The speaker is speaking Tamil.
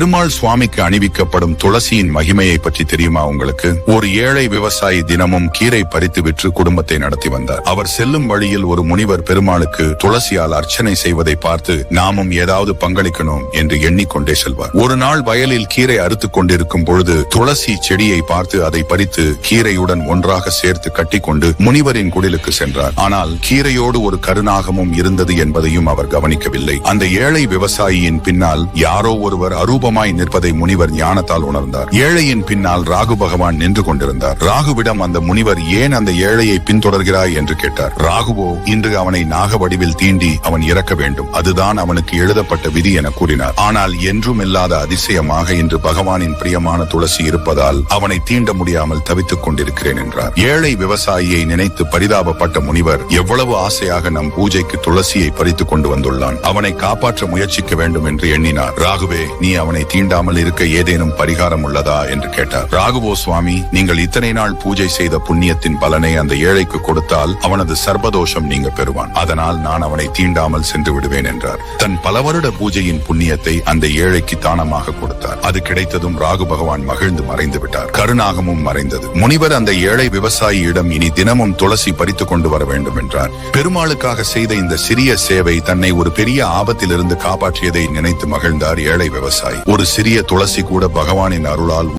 பெருமாள் சுவாமிக்கு அணிவிக்கப்படும் துளசியின் மகிமையை பற்றி தெரியுமா உங்களுக்கு? ஒரு ஏழை விவசாயி தினமும் கீரை பறித்து விற்று குடும்பத்தை நடத்தி வந்தார். அவர் செல்லும் வழியில் ஒரு முனிவர் பெருமாளுக்கு துளசியால் அர்ச்சனை செய்வதை பார்த்து நாமும் ஏதாவது பங்களிக்கணும் என்று எண்ணிக்கொண்டே செல்வார். ஒரு நாள் வயலில் கீரை அறுத்துக் கொண்டிருக்கும் பொழுது துளசி செடியை பார்த்து அதை பறித்து கீரையுடன் ஒன்றாக சேர்த்து கட்டிக்கொண்டு முனிவரின் குடிலுக்கு சென்றார். ஆனால் கீரையோடு ஒரு கருநாகமும் இருந்தது என்பதையும் அவர் கவனிக்கவில்லை. அந்த ஏழை விவசாயியின் பின்னால் யாரோ ஒருவர் அரூபமாய் நிற்பதை முனிவர் ஞானத்தால் உணர்ந்தார். ஏழையின் பின்னால் ராகு பகவான் நின்று கொண்டிருந்தார். ராகுவிடம் அந்த முனிவர் ஏன் அந்த ஏழையை பின்தொடர்கிறாய் என்று கேட்டார். ராகுவோ இன்று அவனை நாக வடிவில் தீண்டி அவன் இறக்க வேண்டும், அதுதான் அவனுக்கு எழுதப்பட்ட விதி என கூறினார். ஆனால் என்றும் இல்லாத அதிசயமாக இன்று பகவானின் பிரியமான துளசி இருப்பதால் அவனை தீண்ட முடியாமல் தவித்துக் கொண்டிருக்கிறேன் என்றார். ஏழை விவசாயியை நினைத்து பரிதாபப்பட்ட முனிவர் எவ்வளவு ஆசையாக நம் பூஜைக்கு துளசியை பறித்துக் கொண்டு வந்துள்ளான், அவனை காப்பாற்ற முயற்சிக்க வேண்டும் என்று எண்ணினார். ராகுவே, நீ அவனை தீண்டாமல் இருக்க ஏதேனும் பரிகாரம் உள்ளதா என்று கேட்டார். ராகுவோ, சுவாமி, நீங்கள் இத்தனை நாள் பூஜை செய்த புண்ணியத்தின் பலனை அந்த ஏழைக்கு கொடுத்தால் அவனது சர்பதோஷம் நீங்க பெறுவான், அதனால் நான் அவனை தீண்டாமல் சென்று விடுவேன் என்றார். தன் பல வருட பூஜையின் புண்ணியத்தை அந்த ஏழைக்கு தானமாக கொடுத்தார். அது கிடைத்ததும் ராகு பகவான் மகிழ்ந்து மறைந்து விட்டார். கருநாகமும் மறைந்தது. முனிவர் அந்த ஏழை விவசாயியிடம் இனி தினமும் துளசி பறித்துக் கொண்டு வர வேண்டும் என்றார். பெருமாளுக்காக செய்த இந்த சிறிய சேவை தன்னை ஒரு பெரிய ஆபத்திலிருந்து காப்பாற்றியதை நினைத்து மகிழ்ந்தார் ஏழை விவசாயி. ஒரு சிறிய துளசி கூட பகவானின் அருளால்